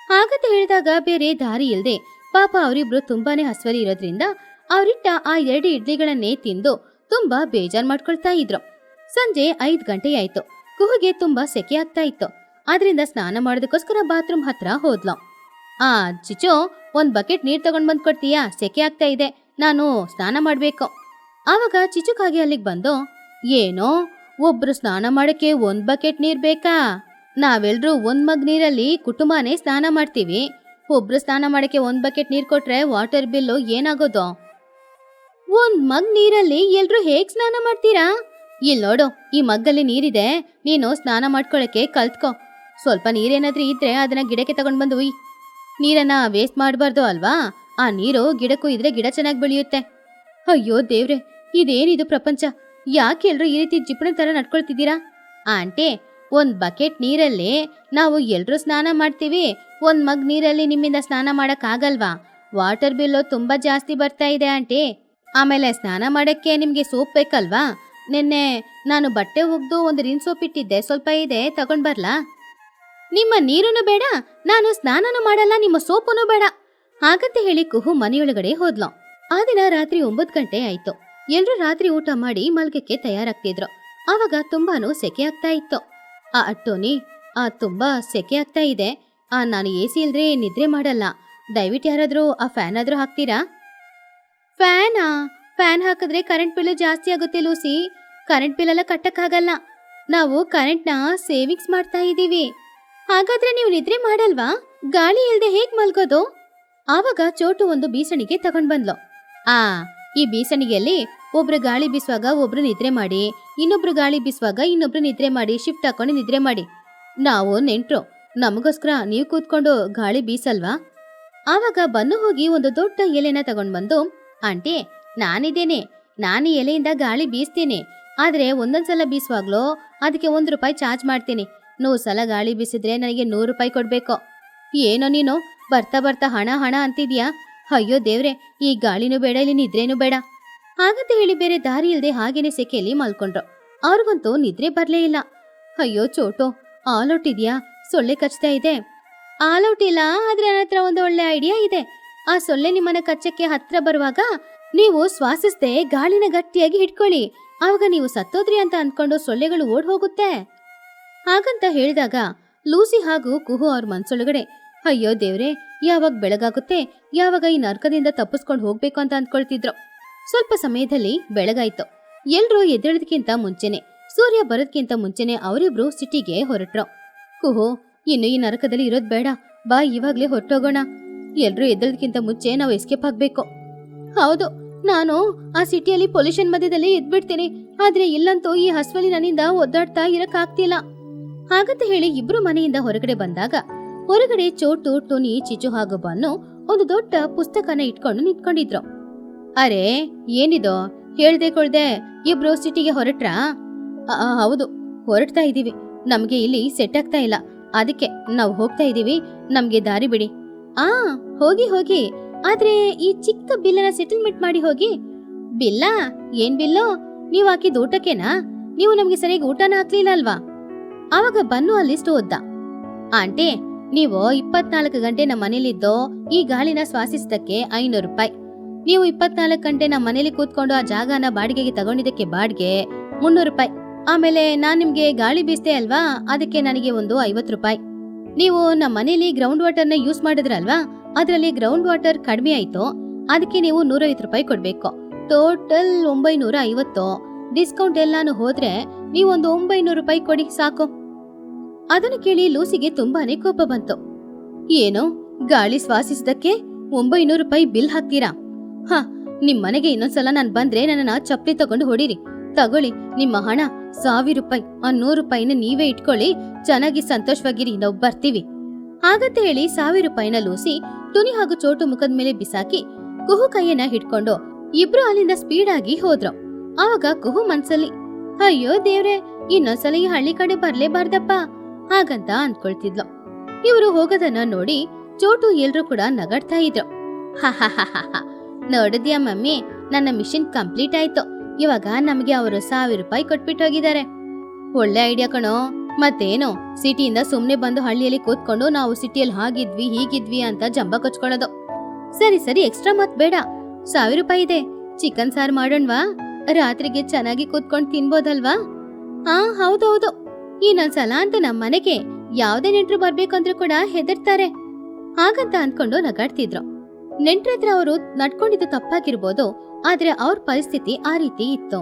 ಹಾಗಂತ ಹೇಳಿದಾಗ ಬೇರೆ ದಾರಿ ಇಲ್ದೆ ಪಾಪ ಅವರಿಬ್ರು ತುಂಬಾನೇ ಹಸ್ವರಿ ಇರೋದ್ರಿಂದ ಅವರಿಟ್ಟ ಆ 2 ಇಡ್ಲಿಗಳನ್ನೇ ತಿಂದು ತುಂಬಾ ಬೇಜಾರ್ ಮಾಡ್ಕೊಳ್ತಾ ಇದ್ರು. ಸಂಜೆ 5 ಗಂಟೆ ಆಯ್ತು. ಕುಹುಗೆ ತುಂಬಾ ಸೆಕೆ ಆಗ್ತಾ ಇತ್ತು. ಆದ್ರಿಂದ ಸ್ನಾನ ಮಾಡೋದಕ್ಕೋಸ್ಕರ ಬಾತ್ರೂಮ್ ಹತ್ರ ಹೋದ್ಲು. ಚಿಚು, ಒಂದ್ ಬಕೆಟ್ ನೀರ್ ತಗೊಂಡ್ ಬಂದ್ ಕೊಡ್ತೀಯಾ? ಸೆಕೆ ಆಗ್ತಾ ಇದೆ, ನಾನು ಸ್ನಾನ ಮಾಡ್ಬೇಕು. ಆವಾಗ ಚಿಚುಕಾಗಿ ಅಲ್ಲಿಗೆ ಬಂದು, ಏನೋ ಒಬ್ರು ಸ್ನಾನ ಮಾಡಕ್ಕೆ 1 ಬಕೆಟ್ ನೀರ್ ಬೇಕಾ? ನಾವೆಲ್ರೂ 1 ಮಗ್ ನೀರಲ್ಲಿ ಕುಟುಂಬನೇ ಸ್ನಾನ ಮಾಡ್ತೀವಿ. ಒಬ್ರು ಸ್ನಾನ ಮಾಡಕ್ಕೆ 1 ಬಕೆಟ್ ನೀರ್ ಕೊಟ್ರೆ ವಾಟರ್ ಬಿಲ್ಲು ಏನಾಗೋದು? 1 ಮಗ್ ನೀರಲ್ಲಿ ಎಲ್ರೂ ಹೇಗ್ ಸ್ನಾನ ಮಾಡ್ತೀರಾ? ಇಲ್ ನೋಡು, ಈ ಮಗ್ಗಲ್ಲಿ ನೀರಿದೆ, ನೀನು ಸ್ನಾನ ಮಾಡ್ಕೊಳಕ್ಕೆ ಕಲ್ತ್ಕೋ. ಸ್ವಲ್ಪ ನೀರೇನಾದ್ರೂ ಇದ್ರೆ ಅದನ್ನ ಗಿಡಕ್ಕೆ ತಗೊಂಡ್ ಬಂದು ಉಯ್. ನೀರನ್ನ ವೇಸ್ಟ್ ಮಾಡಬಾರ್ದು ಅಲ್ವಾ? ಆ ನೀರು ಗಿಡಕ್ಕೂ ಇದ್ರೆ ಗಿಡ ಚೆನ್ನಾಗಿ ಬೆಳೆಯುತ್ತೆ. ಅಯ್ಯೋ ದೇವ್ರೆ, ಇದೇನಿದು ಪ್ರಪಂಚ? ಯಾಕೆ ಎಲ್ರು ಈ ರೀತಿ ಜಿಪಣ ತರ ನಡ್ಕೊಳ್ತಿದ್ದೀರಾ? ಆಂಟಿ, 1 ಬಕೆಟ್ ನೀರಲ್ಲಿ ನಾವು ಎಲ್ರೂ ಸ್ನಾನ ಮಾಡ್ತೀವಿ. 1 ಮಗ್ ನೀರಲ್ಲಿ ನಿಮ್ಮಿಂದ ಸ್ನಾನ ಮಾಡಕ್ ಆಗಲ್ವಾ? ವಾಟರ್ ಬಿಲ್ಲು ತುಂಬಾ ಜಾಸ್ತಿ ಬರ್ತಾ ಇದೆ ಆಂಟಿ. ಆಮೇಲೆ ಸ್ನಾನ ಮಾಡಕ್ಕೆ ನಿಮ್ಗೆ ಸೋಪ್ ಬೇಕಲ್ವಾ? ನಿನ್ನೆ ನಾನು ಬಟ್ಟೆ ಒಗ್ದು ಒಂದು ರಿನ್ ಸೋಪ್ ಇಟ್ಟಿದ್ದೆ, ಸ್ವಲ್ಪ ಇದೆ, ತಗೊಂಡ್ ಬರ್ಲಾ? ನಿಮ್ಮ ನೀರನ್ನು ಬೇಡ, ನಾನು ಸ್ನಾನನೂ ಮಾಡಲ್ಲ, ನಿಮ್ಮ ಸೋಪನು ಬೇಡ. ಹಾಗಂತ ಹೇಳಿ ಕುಹು ಮನೆಯೊಳಗಡೆ ಹೋದ್ಲು. ಆ ದಿನ ರಾತ್ರಿ 9 ಗಂಟೆ ಆಯ್ತು. ಎಲ್ರೂ ರಾತ್ರಿ ಊಟ ಮಾಡಿ ಮಲ್ಗಕ್ಕೆ ತಯಾರಾಗ್ತಿದ್ರು. ಆವಾಗ ತುಂಬಾನು ಸೆಕೆ ಆಗ್ತಾ ಇತ್ತು. ಟೋನಿ, ತುಂಬಾ ಸೆಕೆ ಆಗ್ತಾ ಇದೆ. ನಾನು AC ಇಲ್ದ್ರೆ ನಿದ್ರೆ ಮಾಡಲ್ಲ. ದಯವಿಟ್ಟು ಯಾರಾದ್ರೂ ಆ ಫ್ಯಾನ್ ಆದ್ರೂ ಹಾಕ್ತೀರಾ? ಫ್ಯಾನ್ ಹಾಕಿದ್ರೆ ಕರೆಂಟ್ ಬಿಲ್ ಜಾಸ್ತಿ ಆಗುತ್ತೆ ಲೂಸಿ. ಕರೆಂಟ್ ಬಿಲ್ ಎಲ್ಲ ಕಟ್ಟಕ್ಕಾಗಲ್ಲ. ನಾವು ಕರೆಂಟ್ನ ಸೇವಿಂಗ್ಸ್ ಮಾಡ್ತಾ ಇದ್ದೀವಿ. ಹಾಗಾದ್ರೆ ನೀವು ನಿದ್ರೆ ಮಾಡಲ್ವಾ? ಗಾಳಿ ಇಲ್ದೆ ಹೇಗ್ ಮಲ್ಗೋದು? ಆವಾಗ ಚೋಟು ಒಂದು ಬೀಸಣಿಗೆ ತಗೊಂಡ್ ಬಂದ್ಲು. ಈ ಬೀಸಣಿಗೆಯಲ್ಲಿ ಒಬ್ರು ಗಾಳಿ ಬೀಸುವಾಗ ಒಬ್ರು ನಿದ್ರೆ ಮಾಡಿ, ಇನ್ನೊಬ್ರು ಗಾಳಿ ಬೀಸುವಾಗ ಇನ್ನೊಬ್ರು ನಿದ್ರೆ ಮಾಡಿ, ಶಿಫ್ಟ್ ಹಾಕೊಂಡು ನಿದ್ರೆ ಮಾಡಿ. ನಾವು ನೆಂಟ್ರು, ನಮಗೋಸ್ಕರ ನೀವು ಕೂತ್ಕೊಂಡು ಗಾಳಿ ಬೀಸಲ್ವಾ? ಆವಾಗ ಬನ್ನು ಹೋಗಿ ಒಂದು ದೊಡ್ಡ ಎಲೆನ ತಗೊಂಡ್ ಬಂದು, ಆಂಟಿ, ನಾನಿದ್ದೇನೆ, ನಾನು ಎಲೆಯಿಂದ ಗಾಳಿ ಬೀಸ್ತೀನಿ. ಆದ್ರೆ ಒಂದೊಂದ್ಸಲ ಬೀಸುವಾಗ್ಲೂ ಅದಕ್ಕೆ 1 ರೂಪಾಯಿ ಚಾರ್ಜ್ ಮಾಡ್ತೀನಿ. 100 ಸಲ ಗಾಳಿ ಬೀಸಿದ್ರೆ ನನಗೆ 100 ರೂಪಾಯಿ ಕೊಡ್ಬೇಕು. ಏನೋ ನೀನು ಬರ್ತಾ ಬರ್ತಾ ಹಣ ಹಣ ಅಂತಿದ್ಯಾ? ಅಯ್ಯೋ ದೇವ್ರೆ, ಈ ಗಾಳಿನೂ ಬೇಡ, ಇಲ್ಲಿ ನಿದ್ರೇನೂ ಬೇಡ. ಹಾಗಂತ ಹೇಳಿ ಬೇರೆ ದಾರಿ ಇಲ್ದೆ ಹಾಗೇನೆ ಸೆಕೆಯಲ್ಲಿ ಮಲ್ಕೊಂಡ್ರು. ಅವ್ರಿಗಂತೂ ನಿದ್ರೆ ಬರ್ಲೇ ಇಲ್ಲ. ಅಯ್ಯೋ ಚೋಟು, ಆಲ್ಔಟ್ ಇದೆಯಾ? ಸೊಳ್ಳೆ ಕಚ್ತಾ ಇದೆ. ಆಲ್ಔಟ್ ಇಲ್ಲ, ಆದ್ರೆ ನನ್ನ ಹತ್ರ ಒಂದು ಒಳ್ಳೆ ಐಡಿಯಾ ಇದೆ. ಆ ಸೊಳ್ಳೆ ನಿಮ್ಮನ್ನ ಕಚ್ಚಕ್ಕೆ ಹತ್ರ ಬರುವಾಗ ನೀವು ಶ್ವಾಸಿಸದೆ ಗಾಳಿನ ಗಟ್ಟಿಯಾಗಿ ಹಿಡ್ಕೊಳ್ಳಿ. ಆವಾಗ ನೀವು ಸತ್ತೋದ್ರಿ ಅಂತ ಅನ್ಕೊಂಡು ಸೊಳ್ಳೆಗಳು ಓಡ್ ಹೋಗುತ್ತೆ. ಹಾಗಂತ ಹೇಳಿದಾಗ ಲೂಸಿ ಹಾಗೂ ಕುಹು ಅವ್ರ ಮನ್ಸೊಳಗಡೆ, ಅಯ್ಯೋ ದೇವ್ರೆ, ಯಾವಾಗ ಬೆಳಗಾಗುತ್ತೆ, ಯಾವಾಗ ಈ ನರ್ಕದಿಂದ ತಪ್ಪಿಸ್ಕೊಂಡು ಹೋಗ್ಬೇಕು ಅಂತ ಅಂದ್ಕೊಳ್ತಿದ್ರು. ಸ್ವಲ್ಪ ಸಮಯದಲ್ಲಿ ಬೆಳಗಾಯ್ತು. ಎಲ್ರೂ ಎದ್ದೇಳೋದಕ್ಕಿಂತ ಮುಂಚೆನೆ, ಸೂರ್ಯ ಬರೋದಕ್ಕಿಂತ ಮುಂಚೆನೆ ಅವರಿಬ್ರು ಸಿಟಿಗೆ ಹೊರಟ್ರು. ಕುಹು, ಇನ್ನು ಈ ನರಕದಲ್ಲಿ ಇರೋದ್ ಬೇಡ, ಬಾ ಇವಾಗ್ಲೇ ಹೊರಟೋಗೋಣ. ಎಲ್ರೂ ಎದ್ದೇಳೋದಕ್ಕಿಂತ ಮುಂಚೆ ನಾವು ಎಸ್ಕೇಪ್ ಆಗ್ಬೇಕು. ಹೌದು, ನಾನು ಆ ಸಿಟಿಯಲ್ಲಿ ಪೊಲ್ಯೂಷನ್ ಮಧ್ಯದಲ್ಲಿ ಇದ್ಬಿಡ್ತೀನಿ. ಆದ್ರೆ ಇಲ್ಲಂತೂ ಈ ಹಸ್ವಲಿ ನನ್ನಿಂದ ಒದ್ದಾಡ್ತಾ ಇರಕ್ ಆಗ್ತಿಲ್ಲ. ಹಾಗಂತ ಹೇಳಿ ಇಬ್ರು ಮನೆಯಿಂದ ಹೊರಗಡೆ ಬಂದಾಗ ಹೊರಗಡೆ ಚೋಟು, ಟೋನಿ, ಚಿಚು ಹಾಗೂ ಬನ್ನು ಒಂದು ದೊಡ್ಡ ಪುಸ್ತಕನ ಇಟ್ಕೊಂಡು ನಿಂತ್ಕೊಂಡಿದ್ರು. ಅರೆ, ಏನಿದು? ಹೇಳ್ದೆ ಕೊಳ್ದೆ ಇಬ್ರು ಸಿಟಿಗೆ ಹೊರಟ್ರಾ? ಹೌದು, ಹೊರಡ್ತಾ ಇದೀವಿ. ನಮ್ಗೆ ಇಲ್ಲಿ ಸೆಟ್ ಆಗ್ತಾ ಇಲ್ಲ, ಅದಕ್ಕೆ ನಾವು ಹೋಗ್ತಾ ಇದೀವಿ. ನಮ್ಗೆ ದಾರಿ ಬಿಡಿ. ಹೋಗಿ ಹೋಗಿ, ಆದ್ರೆ ಈ ಚಿಕ್ಕ ಬಿಲ್ಲನ ಸೆಟಲ್ಮೆಂಟ್ ಮಾಡಿ ಹೋಗಿ. ಬಿಲ್ಲ? ಏನ್ ಬಿಲ್ಲು? ನೀವ್ ಹಾಕಿದ ಊಟಕ್ಕೆನಾ? ನೀವು ನಮ್ಗೆ ಸರಿಯಾಗಿ ಊಟನ ಹಾಕ್ಲಿಲ್ಲ ಅಲ್ವಾ? ಆವಾಗ ಬನ್ನು ಆ ಲಿಸ್ಟ್ ಓದ್ದ. ಆಂಟಿ, ನೀವು 24 ಗಂಟೆ ನಮ್ಮ ಮನೇಲಿದ್ದೋ ಈ ಗಾಳಿನ ಶ್ವಾಸಿಸಿದಕ್ಕೆ 500 ರೂಪಾಯಿ. ನೀವು 24 ಗಂಟೆ ನಮ್ಮ ಮನೇಲಿ ಕೂತ್ಕೊಂಡು ಆ ಜಾಗನ ಬಾಡಿಗೆಗೆ ತಗೊಂಡಿದ್ದಕ್ಕೆ ಬಾಡಿಗೆ 300 ರೂಪಾಯಿ. ಆಮೇಲೆ ನಾನ್ ನಿಮ್ಗೆ ಗಾಳಿ ಬೀಸ್ದೆ ಅಲ್ವಾ, ಅದಕ್ಕೆ ನನಗೆ ಒಂದು 50 ರೂಪಾಯಿ. ನೀವು ನಮ್ಮ ಮನೇಲಿ ಗ್ರೌಂಡ್ ವಾಟರ್ನ ಯೂಸ್ ಮಾಡಿದ್ರಲ್ವಾ, ಅದ್ರಲ್ಲಿ ಗ್ರೌಂಡ್ ವಾಟರ್ ಕಡಿಮೆ ಆಯ್ತು, ಅದಕ್ಕೆ ನೀವು 150 ರೂಪಾಯಿ ಕೊಡ್ಬೇಕು. ಟೋಟಲ್ 950. ಡಿಸ್ಕೌಂಟ್ ಎಲ್ಲಾನು ಹೋದ್ರೆ ನೀವೊಂದು 900 ರೂಪಾಯಿ ಕೊಡಿ ಸಾಕು. ಅದನ್ನು ಕೇಳಿ ಲೂಸಿಗೆ ತುಂಬಾನೇ ಕೋಪ ಬಂತು. ಏನೋ ಗಾಳಿ ಶ್ವಾಸಿಸಿದಕ್ಕೆ 900 ರೂಪಾಯಿ ಬಿಲ್ ಹಾಕ್ತೀರಾ? ನಿಮ್ ಮನೆಗೆ ಇನ್ನೊಂದ್ಸಲ ನಾನ್ ಬಂದ್ರೆ ನನ್ನನ್ನ ಚಪ್ಪಲಿ ತಗೊಂಡು ಹೊಡೀರಿ. ತಗೊಳ್ಳಿ ನಿಮ್ಮ ಹಣ, 1000 ರೂಪಾಯಿ. ಆ 100 ರೂಪಾಯಿನ ನೀವೇ ಇಟ್ಕೊಳ್ಳಿ, ಚೆನ್ನಾಗಿ ಸಂತೋಷವಾಗಿರಿ, ನಾವು ಬರ್ತೀವಿ. ಹಾಗಂತ ಹೇಳಿ 1000 ರೂಪಾಯಿನ ಲೂಸಿ ಟುನಿ ಹಾಗೂ ಚೋಟು ಮುಖದ ಮೇಲೆ ಬಿಸಾಕಿ ಕುಹು ಕೈಯನ್ನ ಹಿಡ್ಕೊಂಡು ಇಬ್ರು ಅಲ್ಲಿಂದ ಸ್ಪೀಡ್ ಆಗಿ ಹೋದ್ರು. ಆವಾಗ ಕುಹು ಮನ್ಸಲ್ಲಿ, ಅಯ್ಯೋ ದೇವ್ರೆ, ಇನ್ನೊಂದ್ಸಲ ಈ ಹಳ್ಳಿ ಕಡೆ ಬರ್ಲೇಬಾರ್ದಪ್ಪ ಹಾಗಂತ ಅಂದ್ಕೊಳ್ತಿದ್ಲು. ಇವರು ಹೋಗೋದನ್ನ ನೋಡಿ ಚೋಟು ಎಲ್ರು ಕೂಡ ನಗಾಡ್ತಾ ಇದ್ರು. ನೋಡಿದ್ಯಾ ಮಮ್ಮಿ, ನನ್ನ ಮಿಷನ್ ಕಂಪ್ಲೀಟ್ ಆಯ್ತು. ಇವಾಗ ನಮ್ಗೆ ಅವರು 1000 ರೂಪಾಯಿ ಕೊಟ್ಬಿಟ್ಟು ಹೋಗಿದ್ದಾರೆ. ಒಳ್ಳೆ ಐಡಿಯಾ ಕಣೋ. ಮತ್ತೇನು, ಸಿಟಿಯಿಂದ ಸುಮ್ನೆ ಬಂದು ಹಳ್ಳಿಯಲ್ಲಿ ಕೂತ್ಕೊಂಡು ನಾವು ಸಿಟಿಯಲ್ಲಿ ಹಾಗಿದ್ವಿ ಹೀಗಿದ್ವಿ ಅಂತ ಜಂಬ ಕೊಚ್ಕೊಳ್ಳೋದು. ಸರಿ ಎಕ್ಸ್ಟ್ರಾ ಮತ್ ಬೇಡ. 1000 ರೂಪಾಯಿ ಇದೆ, ಚಿಕನ್ ಸಾರು ಮಾಡೋಣವಾ? ರಾತ್ರಿಗೆ ಚೆನ್ನಾಗಿ ಕೂತ್ಕೊಂಡು ತಿನ್ಬೋದಲ್ವಾ? ಹೌದೌದು. ಇನ್ನೊಂದ್ಸಲ ಅಂತ ನಮ್ಮ ಮನೆಗೆ ಯಾವ್ದೇ ನೆಂಟ್ರು ಬರ್ಬೇಕಂದ್ರೂ ಕೂಡ ಹೆದರ್ತಾರೆ ಹಾಗಂತ ಅನ್ಕೊಂಡು ನಗಾಡ್ತಿದ್ರು. ನೆಂಟ್ರತ್ರ ಅವರು ನಡ್ಕೊಂಡಿದ್ದು ತಪ್ಪಾಗಿರ್ಬೋದು, ಆದ್ರೆ ಅವ್ರ ಪರಿಸ್ಥಿತಿ ಆ ರೀತಿ ಇತ್ತು.